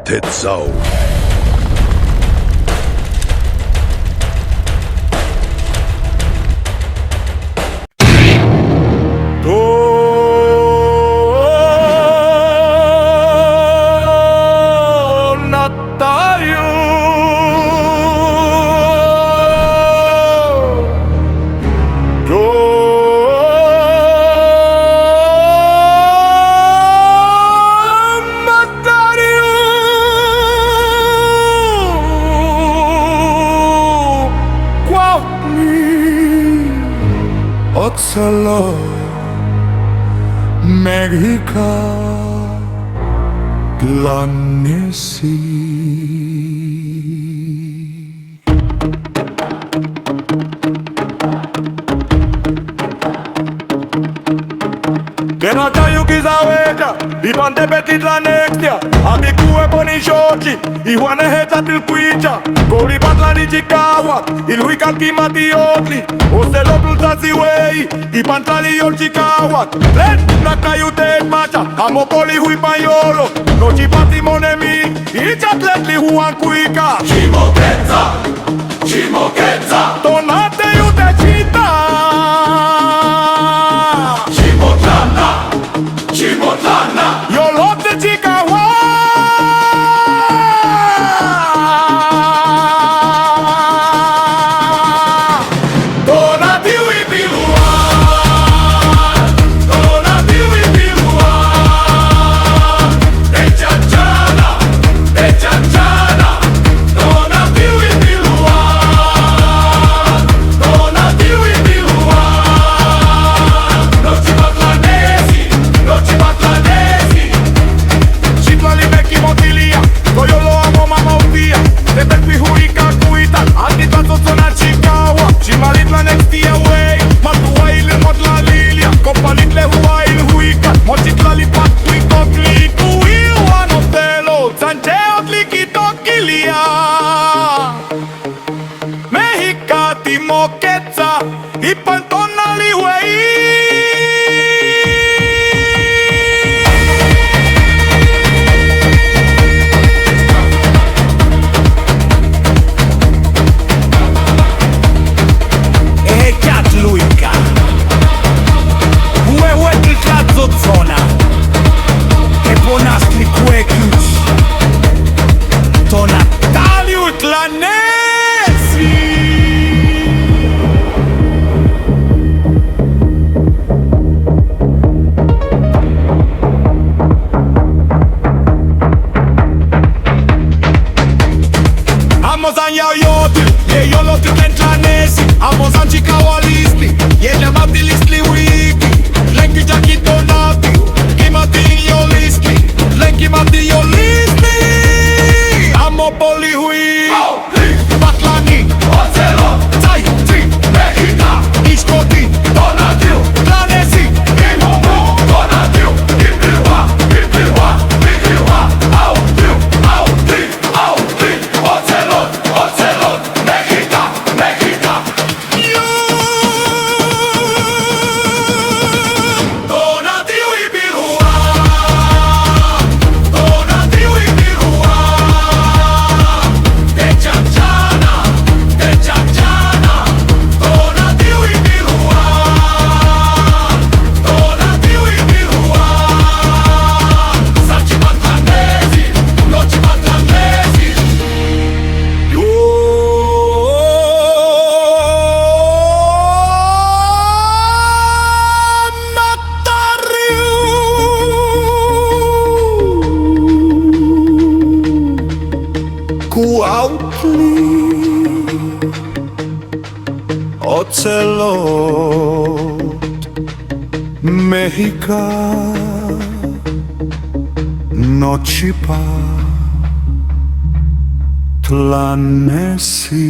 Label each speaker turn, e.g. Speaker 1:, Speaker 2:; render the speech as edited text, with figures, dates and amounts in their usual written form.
Speaker 1: Tētzauh.
Speaker 2: Ocelotl, Mexica, Tlanesi.
Speaker 3: Tonatiuh quisa huehca, Ipan Tepetl tlanextia, abi cueponi xochitl, Ihuan ehecatl quisa, patlani chicahuac, Ilhuicatl quimati ohtli, Ocelotl tzajtzi, Ipan chicahuac, Letra cayutet macha, amo polihu Ipan yolo, no chipati monemi, HIJOS Ihuan cuica, Chimoquetza, Tonatiuh Chimotlana, yo love the chicahuac. Tonatiuh Ipilhuān, Tonatiuh Ipilhuān, echachana, Tonatiuh Ipilhuān, Tonatiuh Ipilhuān, no Tlanesi, no Tlanesi. Chitlali meki motilia, yo lo amo mamautia, Tepetl huehca cuital, tzajtzi zona chicahuac, tlanextia wey, matuaile motlalilia, companitle Ilhuicatl, mochitlali cuohtli, Ihuan Ocelotl, Ohtli quitoquilia, Mexica timoquetza, Ipan Tonatiuh Tlanesi. Amos an yaoyotl, yeyolotl Tlanesi, amos an chicahualistli, yellamattilistli wiki, lenki jaki Tonatiuh, quimati yolistli, lenki mati yolistli, amo polihui, patlani, Ocelotl, tzajtzi, Mexica, ishkoti, Tonatiuh, Tlanesi, Tonatiuh Ipilhuān, ohtli, Ocelotl, Mexica. Tonatiuh Ipilhuān, Tonatiuh Ipilhuān, echachana, Tonatiuh Ipilhuān, Tlanesi, no Tlanesi.
Speaker 2: Cuauhtli, Ocelotl, Mexica, no Tlanesi.